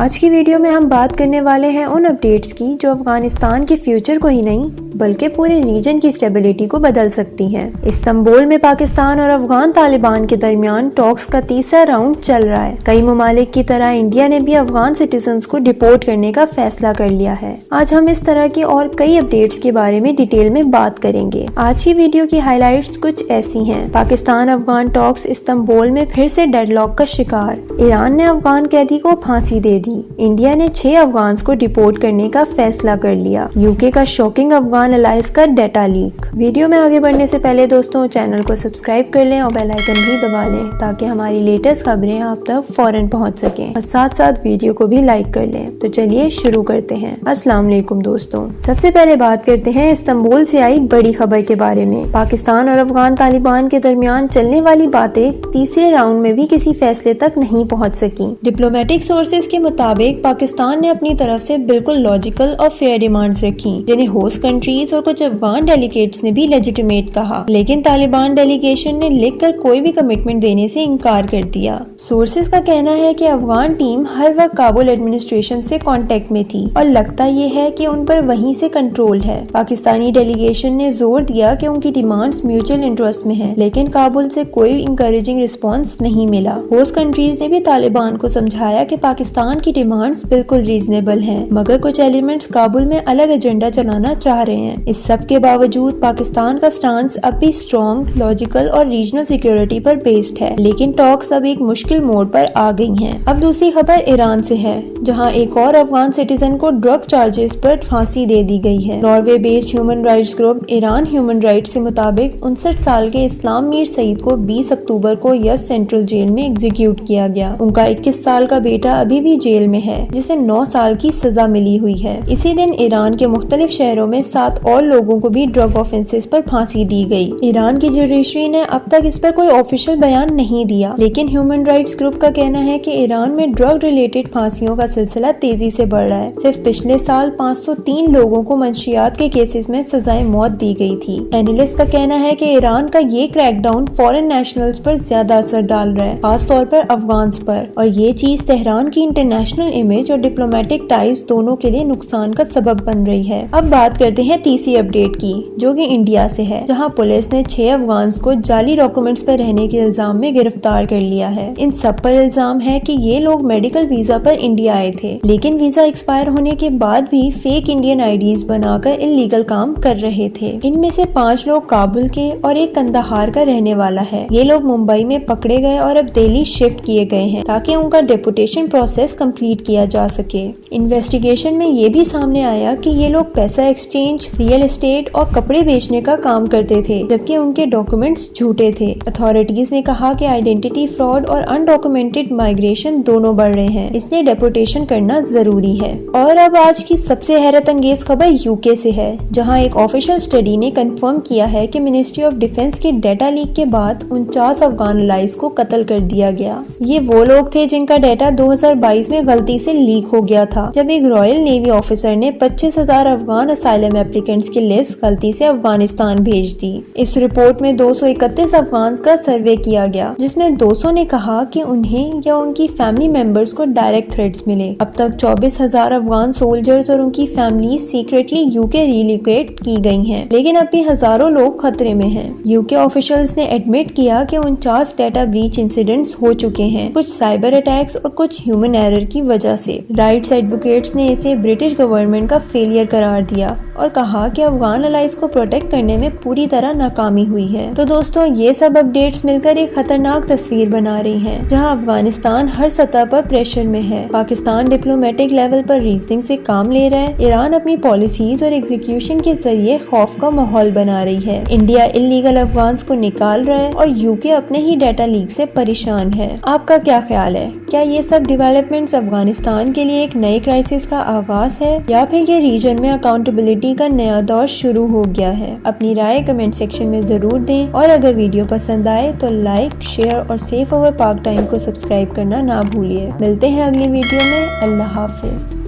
آج کی ویڈیو میں ہم بات کرنے والے ہیں ان اپڈیٹس کی جو افغانستان کے فیوچر کو ہی نہیں بلکہ پورے ریجن کی اسٹیبلٹی کو بدل سکتی ہیں۔ استنبول میں پاکستان اور افغان طالبان کے درمیان ٹاکس کا تیسرا راؤنڈ چل رہا ہے۔ کئی ممالک کی طرح انڈیا نے بھی افغان سٹیزنز کو ڈپورٹ کرنے کا فیصلہ کر لیا ہے۔ آج ہم اس طرح کی اور کئی اپڈیٹس کے بارے میں ڈیٹیل میں بات کریں گے۔ آج کی ویڈیو کی ہائی لائٹس کچھ ایسی ہیں۔ پاکستان افغان ٹاکس استنبول میں پھر سے ڈیڈ لاک کا شکار۔ ایران نے افغان قیدی کو پھانسی دے دی۔ انڈیا نے 6 افغانز کو ڈپورٹ کرنے کا فیصلہ کر لیا۔ یوکے کا شاکنگ افغان الائز کا ڈیٹا لیک۔ ویڈیو میں آگے بڑھنے سے پہلے دوستوں چینل کو سبسکرائب کر لیں اور بیل آئیکن بھی دبا لیں تاکہ ہماری لیٹسٹ خبریں آپ تک فوراً پہنچ سکیں اور ساتھ ساتھ ویڈیو کو بھی لائک کر لیں۔ تو چلیے شروع کرتے ہیں۔ السلام علیکم دوستوں، سب سے پہلے بات کرتے ہیں استنبول سے آئی بڑی خبر کے بارے میں۔ پاکستان اور افغان طالبان کے درمیان چلنے والی باتیں تیسرے راؤنڈ میں بھی کسی فیصلے تک نہیں پہنچ سکیں۔ ڈپلومیٹک سورسز کے مطابق پاکستان نے اپنی طرف سے بالکل لاجیکل اور فیئر ڈیمانڈز رکھی جنہیں ہوسٹ کنٹریز اور کچھ افغان ڈیلیگیٹس نے بھی لیجیٹیمیٹ کہا، لیکن طالبان ڈیلیگیشن نے لکھ کر کوئی بھی کمٹمنٹ دینے سے انکار کر دیا۔ سورسز کا کہنا ہے کہ افغان ٹیم ہر وقت کابل ایڈمنسٹریشن سے کانٹیکٹ میں تھی اور لگتا یہ ہے کہ ان پر وہیں سے کنٹرول ہے۔ پاکستانی ڈیلیگیشن نے زور دیا کہ ان کی ڈیمانڈز میوچل انٹرسٹ میں ہیں، لیکن کابل سے کوئی انکریجنگ رسپانس نہیں ملا۔ ہوسٹ کنٹریز نے بھی طالبان کو سمجھایا کہ پاکستان کی ڈیمانڈز بالکل ریزنیبل ہیں، مگر کچھ ایلیمنٹس کابل میں الگ ایجنڈا چلانا چاہ رہے ہیں۔ اس سب کے باوجود پاکستان کا سٹانس اب بھی اسٹرانگ، لاجیکل اور ریجنل سیکیورٹی پر بیسڈ ہے، لیکن ٹاکس اب ایک مشکل موڑ پر آ گئی ہیں۔ اب دوسری خبر ایران سے ہے، جہاں ایک اور افغان سٹیزن کو ڈرگ چارجز پر پھانسی دے دی گئی ہے۔ Norway based human rights group Iran human rights کے مطابق 59 سال کے اسلام میر سعید کو 20 اکتوبر کو یس سینٹرل جیل میں ایگزیکیوٹ کیا گیا۔ ان کا 21 سال کا بیٹا ابھی بھی جیل میں ہے، جسے 9 سال کی سزا ملی ہوئی ہے۔ اسی دن ایران کے مختلف شہروں میں 7 اور لوگوں کو بھی ڈرگ آفینسز پر پھانسی دی گئی۔ ایران کی جوڈیشری نے اب تک اس پر کوئی آفیشیل بیان نہیں دیا، لیکن ہیومن رائٹس گروپ کا کہنا ہے کہ ایران میں ڈرگ ریلیٹڈ پھانسیوں کا سلسلہ تیزی سے بڑھ رہا ہے۔ صرف پچھلے سال 503 لوگوں کو منشیات کے کیسز میں سزائے موت دی گئی تھی۔ اینالسٹ کا کہنا ہے کہ ایران کا یہ کریک ڈاؤن فورن نیشنلز پر زیادہ اثر ڈال رہا ہے، خاص طور پر افغانز پر، اور یہ چیز تہران کی انٹرنیشنل امیج اور ڈپلومیٹک ٹائز دونوں کے لیے نقصان کا سبب بن رہی ہے۔ اب بات کرتے ہیں تیسری اپڈیٹ کی، جو کہ انڈیا سے ہے، جہاں پولیس نے 6 افغانز کو جعلی ڈاکومنٹس پر رہنے کے الزام میں گرفتار کر لیا ہے۔ ان سب پر الزام ہے کہ یہ لوگ میڈیکل ویزا پر انڈیا آئے تھے، لیکن ویزا ایکسپائر ہونے کے بعد بھی فیک انڈین آئی ڈیز بنا کر انلیگل کام کر رہے تھے۔ ان میں سے 5 لوگ کابل کے اور ایک کندہار کا رہنے والا ہے۔ یہ لوگ ممبئی میں پکڑے گئے اور اب دہلی شفٹ کیے گئے ہیں تاکہ ان کا ڈیپوٹیشن پروسیس کمپلیٹ کیا جا سکے۔ انویسٹیگیشن میں یہ بھی سامنے آیا کہ یہ لوگ پیسہ ایکسچینج، ریئل اسٹیٹ اور کپڑے بیچنے کا کام کرتے تھے، جبکہ ان کے ڈاکومنٹس جھوٹے تھے۔ اتھارٹیز نے کہا کہ آئیڈینٹی فراڈ اور انڈاکومنٹڈ مائیگریشن دونوں بڑھ رہے ہیں، اس لیے ڈیپوٹیشن کرنا ضروری ہے۔ اور اب آج کی سب سے حیرت انگیز خبر یوکے سے ہے، جہاں ایک آفیشیل اسٹڈی نے کنفرم کیا ہے کہ منسٹری آف ڈیفنس کے ڈیٹا لیک کے بعد 49 افغان الائز کو قتل کر دیا گیا۔ یہ وہ لوگ تھے جن کا ڈیٹا 2022 میں غلطی سے لیک ہو گیا تھا، جب ایک رائل نیوی آفیسر نے 25,000 افغان اسائلم ایپلیکینٹس کی لسٹ غلطی سے افغانستان بھیج دی۔ اس رپورٹ میں 231 افغانز کا سروے کیا گیا، جس میں 200 نے کہا کہ انہیں یا ان کی فیملی ممبرز کو ڈائریکٹ تھریٹس ملے۔ اب تک 24,000 افغان سولجرز اور ان کی فیملیز سیکریٹلی یوکے ریلوکیٹ کی گئی ہیں، لیکن اب بھی ہزاروں لوگ خطرے میں ہیں۔ یوکے آفیشلز نے ایڈمٹ کیا کہ 49 ڈیٹا بریچ انسیڈنٹس ہو چکے ہیں، کچھ سائبر اٹیکس اور کچھ ہیومن ایرر کی وجہ سے۔ رائٹس ایڈوکیٹس نے اسے برٹش گورنمنٹ کا فیلئر قرار دیا اور کہا کہ افغان الائز کو پروٹیکٹ کرنے میں پوری طرح ناکامی ہوئی ہے۔ تو دوستوں یہ سب اپڈیٹس مل کر ایک خطرناک تصویر بنا رہی ہیں، جہاں افغانستان ہر سطح پر پریشر میں ہے۔ پاکستان ڈپلومیٹک لیول پر ریزننگ سے کام لے رہا ہے، ایران اپنی پالیسیز اور ایگزیکیوشن کے ذریعے خوف کا ماحول بنا رہی ہے، انڈیا انلیگل افغانز کو نکال رہا ہے اور یوکے اپنے ہی ڈیٹا لیک سے پریشان ہے۔ آپ کا کیا خیال ہے؟ کیا یہ سب ڈیولپمنٹس افغانستان کے لیے ایک نئے کرائسس کا آغاز ہے، یا پھر یہ ریجن میں اکاؤنٹیبلٹی کا نیا دور شروع ہو گیا ہے؟ اپنی رائے کمنٹ سیکشن میں ضرور دیں، اور اگر ویڈیو پسند آئے تو لائک، شیئر اور سیف اوور پاک ٹائم کو سبسکرائب کرنا نہ بھولیے۔ ملتے ہیں اگلی ویڈیو میں۔ اللہ حافظ۔